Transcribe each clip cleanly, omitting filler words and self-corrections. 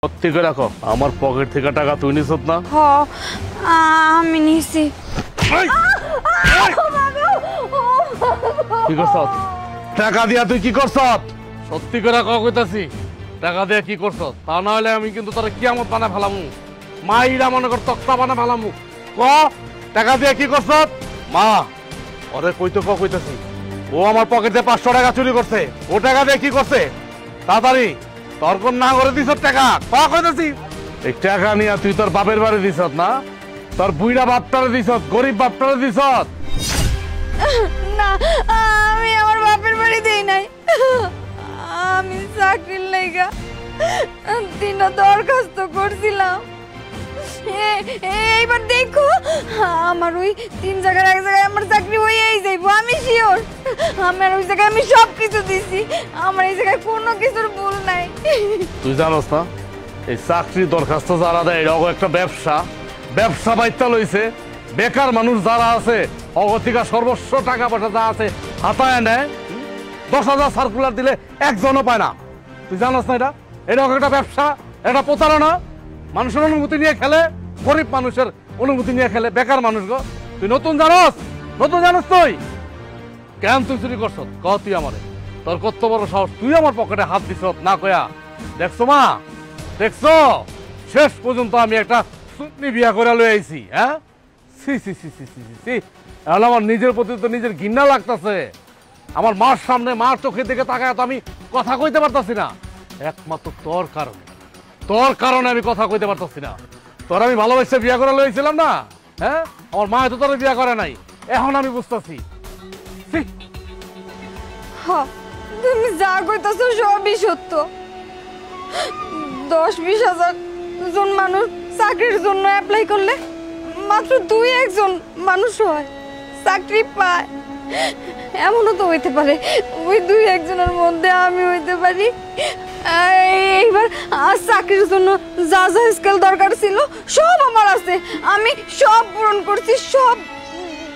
সত্যি করে রাখো, আমার পকেট থেকে টাকা তুই নিছ না? আমি নিছি। কি করছ? টাকা দিয়া তুই কি করছ? সত্যি করে রাখো কইতাছি, টাকা দিয়া কি করছ? তা না হলে আমি কিন্তু তোর কিয়ামত বানা ফেলামু, মাইরা মনে কর তক্তা বানা ফেলামু। ক টাকা দিয়া কি করছ? মা ওরে কইতাছি, ও আমার পকেটে 500 টাকা চুরি করছে। ও টাকা দিয়ে কি করছে? তাড়াতাড়ি তোর কোন না করে দিছ টাকা? কইতাছি এই টাকা নিয়ে তুই তোর বাপের বাড়ি দিছ না? তোর বুইড়া বাপটারে দিছ, গরিব বাপটারে দিছ? না, আমি আমার বাপের বাড়ি দেই নাই। আমি চাকরির লাইগা 3টা দরখাস্ত করছিলাম। এইবার দেখো, আমার ওই 3 জায়গার এক জায়গায় আমার চাকরি হয়েই যাইব, আমি শিওর। আমার ওই জায়গায় আমি সবকিছু দিছি, আমার এই জায়গায় কোনো কিছুর ভুল নাই। তুই জানোস না এই চাকরি দরখাস্ত যারা দেয় এটা একটা ব্যবসা বাইতা লইছে। বেকার মানুষ যারা আছে অগতিকা সর্বস্ব টাকা পয়সা যা আছে হাতায় নেয়। 10,000 সার্কুলার দিলে একজনও পায় না। তুই জানোস না এটা একটা ব্যবসা, এটা প্রতারণা। মানুষের অনুমতি নিয়ে খেলে, গরিব মানুষের অনুমতি নিয়ে খেলে, বেকার মানুষ গো। তুই নতুন জানোস তুই কেন তুই চুরি করছ? ক তুই আমারে, তোর কত বড় সাহস তুই আমার পকেটে হাত দিছ না কয়া? দেখছো মা, দেখছো শেষ পর্যন্ত আমি একটা সুন্নি বিয়া করে লই আইছি। হ্যাঁ, এখন আমার নিজের প্রতি তো নিজের ঘৃণা লাগতেছে। আমার মার সামনে মার চোখের দিকে তাকায় তো আমি কথা কইতে পারতাছি না, একমাত্র তোর কারণে আমি কথা কইতে পারতাছি না। তোর আমি ভালোবাসে বিয়া করে লইছিলাম না? হ্যাঁ, আমার মা তো তোর বিয়া করে নাই, এখন আমি বুঝতেছি। তুমি যা কইতাছো সবই সত্য। 10-20 হাজার জন মানুষ চাকরির জন্য অ্যাপ্লাই করলে মাত্র 2-1 মানুষ হয় চাকরি পায়। এমনও তো হইতে পারে ওই 2-1 জনের মধ্যে আমি হইতে পারি। এইবার চাকরির জন্য যা যা স্কিল দরকার ছিল সব আমার আছে, আমি সব পূরণ করছি, সব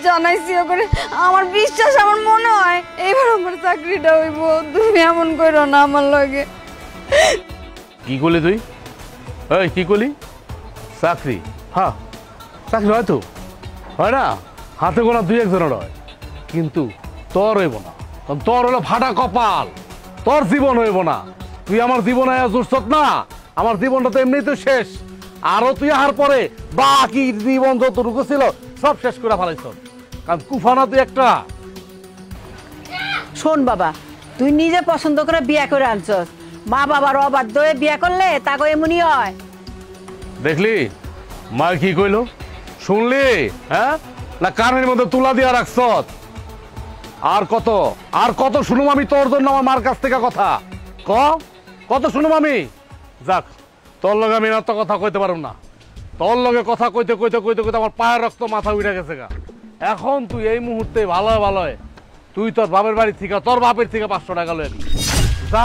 জানাইছি করে। আমার বিশ্বাস, আমার মনে হয় এবার আমার চাকরিটা হইব। তুমি এমন করো না আমার লগে। কি করলি তুই? এই কি করলি? চাকরি? হ্যাঁ, চাকরি হয়তো হয় না, হাতে গোনা 2-1 জনের হয়, কিন্তু তোর হইব না। তোর হলো ফাটা কপাল, তোর জীবন হইব না। তুই আমার জীবন জুড়ছত না, আমার জীবনটা তো এমনি তো শেষ। আরো তুই আহার পরে বাকি জীবন যতটুকু ছিল সব শেষ করে ফেলাইছ, কারণ কুফানা তুই একটা। শোন বাবা, তুই নিজে পছন্দ করে বিয়া করে আনছস, মা বাবার অবাধ্য হয়ে বিয়া করলে তাকে এমনই হয়। দেখলি মা কি কইলো? শুনলি? হ্যাঁ, না কানের মধ্যে তুলা দিয়া রাখছ? আর কত শুনুম আমি তোর জন্য আমার মার কাছ থেকে কথা? কত শুনুম আমি? যাক, তোর লগে আমি এত কথা কইতে পারব না। তোর লগে কথা কইতে আমার পায়ের রক্ত মাথা উঠে গেছে গা। এখন তুই এই মুহূর্তে ভালো তুই তোর বাপের বাড়ি থেকে, তোর বাপের থেকে 500 টাকা লয়ে যা,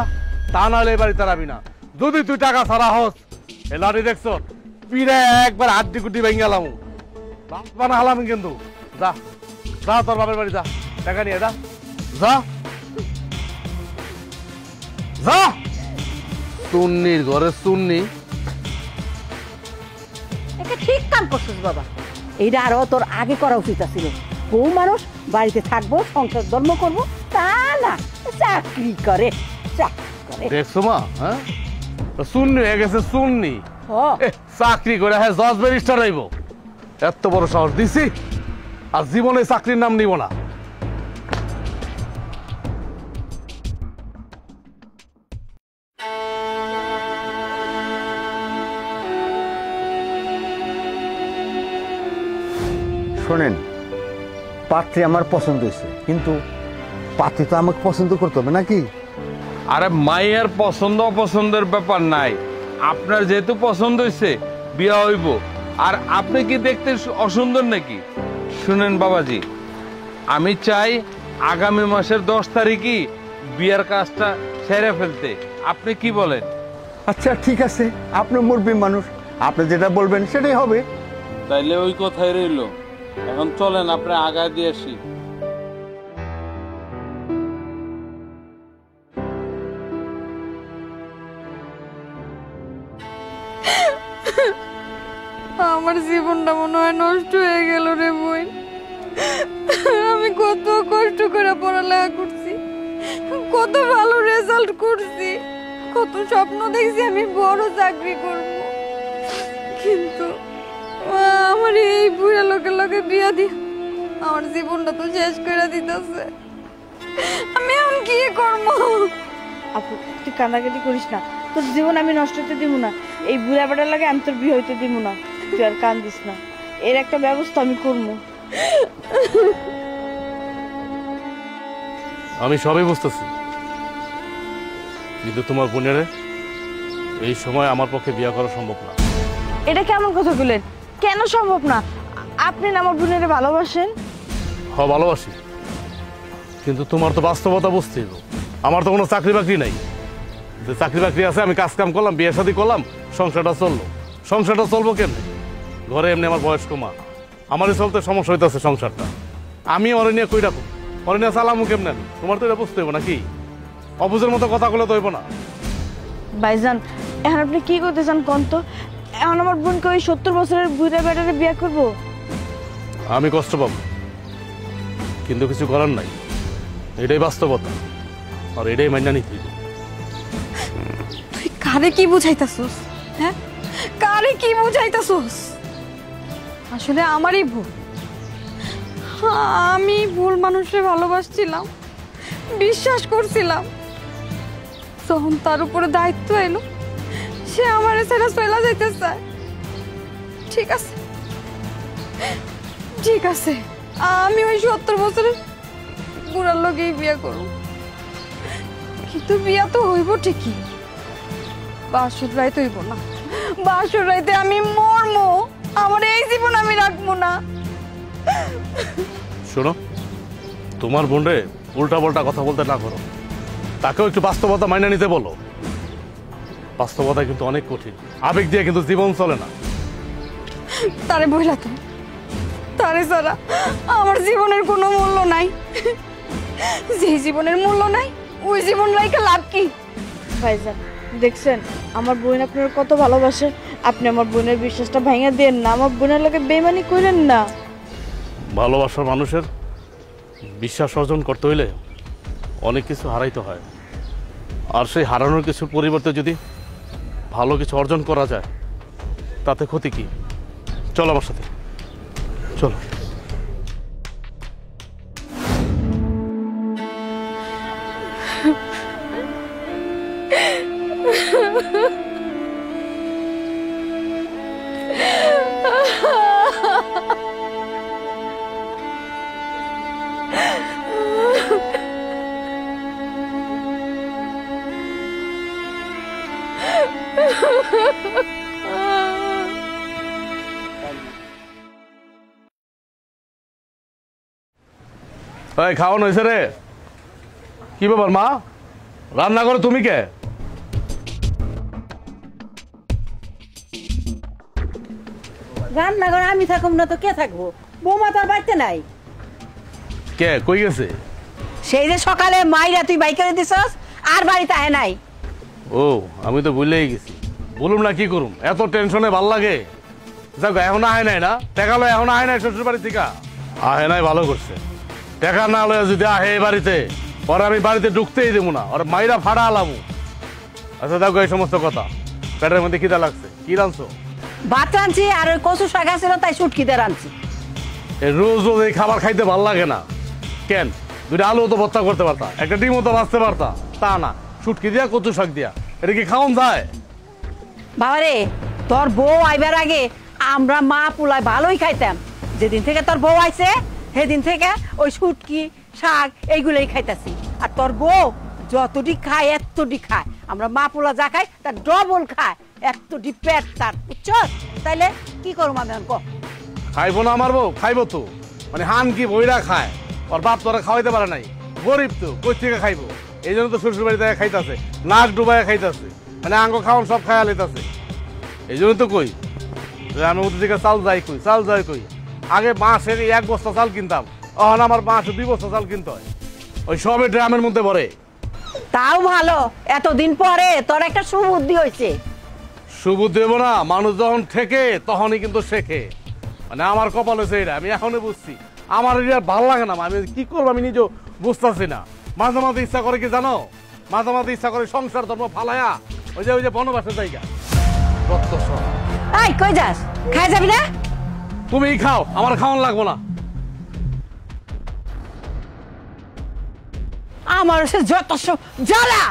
তা নাহলে এই বাড়িতে রাবি না। যদি তুই টাকা ছাড়া হস, এ লাঠি দেখছো পিড়ে একবার হাড্ডি কুটি ভেঙে গেলাম, বানা হালাম কিন্তু। যা তোর বাপের বাড়ি যা, টাকা নিয়ে যা। সুন্নির ঘরে সুন্নি। এটা ঠিক কাম করছিস বাবা, এইটা আরো তোর আগে করা উচিত ছিল। বউ মানুষ বাড়িতে থাকবো, সংসার ধর্ম করবো, তা না চাকরি করে। দেখছো মা, হ্যাঁ সুন্নি হয়ে গেছে সুন্নি, চাকরি করে হ্যাঁ জজ ব্যারিস্টার হইব। এত বড় সাহস দিছি, আর জীবনে চাকরির নাম নিব না। শোনেন, পাত্রী আমার পছন্দ হয়েছে, কিন্তু পাত্রী তো আমাকে পছন্দ করতে হবে নাকি? আরে মাইয়ার পছন্দ অপছন্দের ব্যাপার নাই, আপনার যেহেতু পছন্দ হয়েছে বিয়া হইব। আর আপনি কি দেখতে অসুন্দর নাকি? শুনেন বাবাজি, আমি চাই আগামী মাসের 10 তারিখই বিয়ার কাজটা সেরে ফেলতে। আপনি কি বলেন? আচ্ছা ঠিক আছে, আপনি মুরব্বী মানুষ, আপনি যেটা বলবেন সেটাই হবে। তাইলে ওই কথাই রইল। এখন চলেন আপনি আগায় দিয়ে আসি। আমার জীবনটা মনে হয় নষ্ট হয়ে গেল রে বোন। আমি কত কষ্ট করে পড়ালেখা করছি, কত ভালো রেজাল্ট করছি, কত স্বপ্ন দেখছি আমি বড় চাকরি করব, কিন্তু আমার এই বুড়া লোকের লগে বিয়া দিয়ে আমার জীবনটা তো শেষ করে দিতেছে। আমি এখন কি করবো? আপু তুই কান্নাকাটি করিস না, তোর জীবন আমি নষ্ট হতে দিব না। এই বুড়া বেটার লাগে আমি তোর বিয়ে হইতে দিব না। তুই আর কান্দিস না, এর একটা ব্যবস্থা আমি করবো। আমি সবই বুঝতেছি, কিন্তু তোমার বোনের এই সময় আমার পক্ষে বিয়ে করা সম্ভব না। এটা কেমন কথা বললেন? কেন সম্ভব না? আপনি না আমার বোনের ভালোবাসেন? ভালোবাসি, কিন্তু তোমার তো বাস্তবতা বুঝতেই হবে। আমার তো কোনো চাকরি বাকরি নাই। যে চাকরি বাকরি আছে, আমি কাজ কাম করলাম, বিয়ে শাদী করলাম, সংসারটা চললো। সংসারটা চলবো কেমনে? ঘরে এমনি আমার বয়স্ক মা, আমারই চলতে সমস্যা হইতেছে সংসারটা। আমি ওরে নিয়ে কই রাখো, ওরে নিয়ে চালামু কেমনে? তোমার তো এটা বুঝতে হইব নাকি? অবুঝের মতো কথা বলে তো হইব না। ভাইজান এখন আপনি কি করতে চান কোন তো? এখন আমার বোনকে ওই 70 বছরের বুড়া বেটারে বিয়ে করবো? আমি কষ্ট পাবো, কিন্তু কিছু করার নাই। এটাই বাস্তবতা, আর এটাই মাইনা নিতে হইব। তুই কারে কি বুঝাইতাছস? হ্যাঁ, কারে কি বুঝাইতাছস? আসলে আমারই ভুল। আমি ভুল মানুষকে ভালোবাসছিলাম, বিশ্বাস করছিলাম। যখন তার উপরে দায়িত্ব এলো, সে আমার ছেড়ে চলে যাইতে চায়। ঠিক আছে, ঠিক আছে, আমি ওই 70 বছরের বুড়ার লগেই বিয়ে করব, কিন্তু বিয়া তো হইব ঠিকই। বাসর রাইতে হইব না, বাসর রাইতে আমি মরমো। আমার এই জীবন আমি রাখবো না। শোনো, তোমার বোনরে উল্টা পাল্টা কথা বলতে না করো, তাকেও একটু বাস্তবতা মাইনা নিতে বলো। বাস্তবতা কিন্তু অনেক কঠিন, আবেগ দিয়ে কিন্তু জীবন চলে না। তারে বইলা তো, তারে ছাড়া আমার জীবনের কোনো মূল্য নাই। যে জীবনের মূল্য নাই, ওই জীবন রাইখা লাভ কি? ভাইজান দেখছেন আমার বোন আপনার কত ভালোবাসে, আপনি আমার বোনের বিশ্বাসটা ভেঙে দেন না, আমার বোনের লোকে বেমানি করেন না। ভালোবাসার মানুষের বিশ্বাস অর্জন করতে হইলে অনেক কিছু হারাইতে হয়, আর সেই হারানোর কিছুর পরিবর্তে যদি ভালো কিছু অর্জন করা যায় তাতে ক্ষতি কি? চলো আমার সাথে, চলো। এই খাওয়ানো হয়েছে রে? কি ব্যাপার মা, রান্না করো তুমি কে? রান্না করে আমি থাকুম না তো কে থাকবো? বৌমা তো আর বাড়িতে নাই। কে কই গেছে? সেই যে সকালে মাইরা তুই বাইক করে দিছস, আর বাড়িতে আহে নাই। ও, আমি তো ভুলেই গেছি। বলুম না কি করুম, এত টেনশনে ভাল লাগে। যাক, এখন আহে নাই না? টেকালো এখন আহে নাই শ্বশুর বাড়ি থেকে? আহে নাই, ভালো করছে। টেকা না লয়ে যদি আহে এই বাড়িতে, পরে আমি বাড়িতে ঢুকতেই দেবো না, ওর মাইরা ফাড়া আলামু। আচ্ছা দেখো, এই সমস্ত কথা। পেটের মধ্যে খিদা লাগছে, কি রাঁধছো? ভাত রাঁধছি, আর ওই কচু শাক আছিল তাই শুটকিতে রাঁধছি। এই রোজ রোজ এই খাবার খাইতে ভাল লাগে না। কেন, দুইটা আলু তো ভর্তা করতে পারতা, একটা ডিমও তো বাঁচতে পারতা, তা না, শুটকি দিয়া কচু শাক দিয়া। এটা কি খাওয়ান যায়? বাবারে, তোর বউ আইবার আগে আমরা মা পোলায় ভালোই খাইতাম। যেদিন থেকে তোর বউ আইছে সেদিন থেকে ওই শুটকি শাক এইগুলোই খাইতাছি। আর তোর বউ যতটি খায় এতটি খায়, আমরা মা পোলা যা খাই তার ডবল খায়, এতটি পেট তার, বুঝছ? তাইলে কি করবো আমি এখন? খাইবো না আমার বউ? খাইবো তো, মানে হান কি বইরা খায়, ওর বাপ তোরা খাওয়াইতে পারে নাই, গরিব তো, কই থেকে খাইবো? এই জন্য তো শ্বশুর বাড়ি থেকে খাইতেছে, নাক ডুবাই খাইতেছে, মানে আঙ্গ খাওয়ান সব খাইয়া লইতেছে। এই জন্য তো কই আমি ওদের দিকে চাল যাই কই, চাল যাই কই। আগে মাসে 1 বস্তা চাল কিনতাম, এখন আমার মাসে 2 বস্তা চাল কিনতে হয়। ওই সবে ড্রামের মধ্যে ভরে। তাও ভালো, এতদিন পরে তোর একটা সুবুদ্ধি হয়েছে। সুবুদ্ধি দেবো না, মানুষ যখন ঠেকে তখনই কিন্তু শেখে। মানে আমার কপাল হয়েছে এটা, আমি এখনই বুঝছি। আমার এটা ভালো লাগে না, আমি কি করবো আমি নিজেও বুঝতেছি না। মাঝে মাঝে ইচ্ছা করে কি জানো, মাঝে মাঝে ইচ্ছা করে সংসার ধর্ম ফালায়া ওই যে বনবাসের জায়গা। এই কই যাস, খাই যাবি না? তুমি খাও, আমার খাওয়ান লাগবো না। আমার সে যত সব জ্বালা।